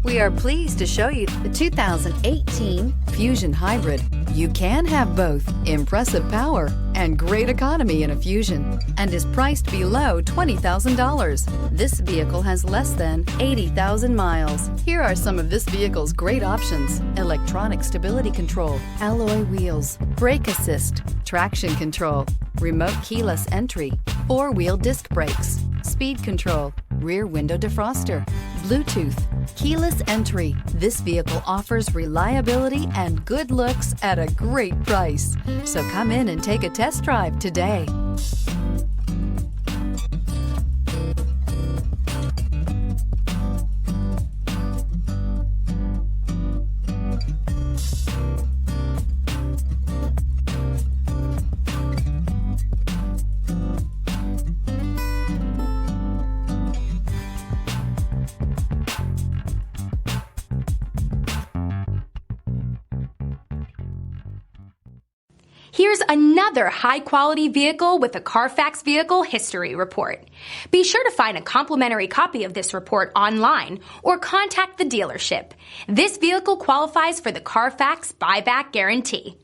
We are pleased to show you the 2018 Fusion Hybrid. You can have both impressive power and great economy in a Fusion and is priced below $20,000. This vehicle has less than 80,000 miles. Here are some of this vehicle's great options: electronic stability control, alloy wheels, brake assist, traction control, remote keyless entry, four-wheel disc brakes, speed control, rear window defroster, Bluetooth, keyless entry. This vehicle offers reliability and good looks at a great price. So come in and take a test drive today. Here's another high-quality vehicle with a CARFAX Vehicle History Report. Be sure to find a complimentary copy of this report online or contact the dealership. This vehicle qualifies for the CARFAX Buyback Guarantee.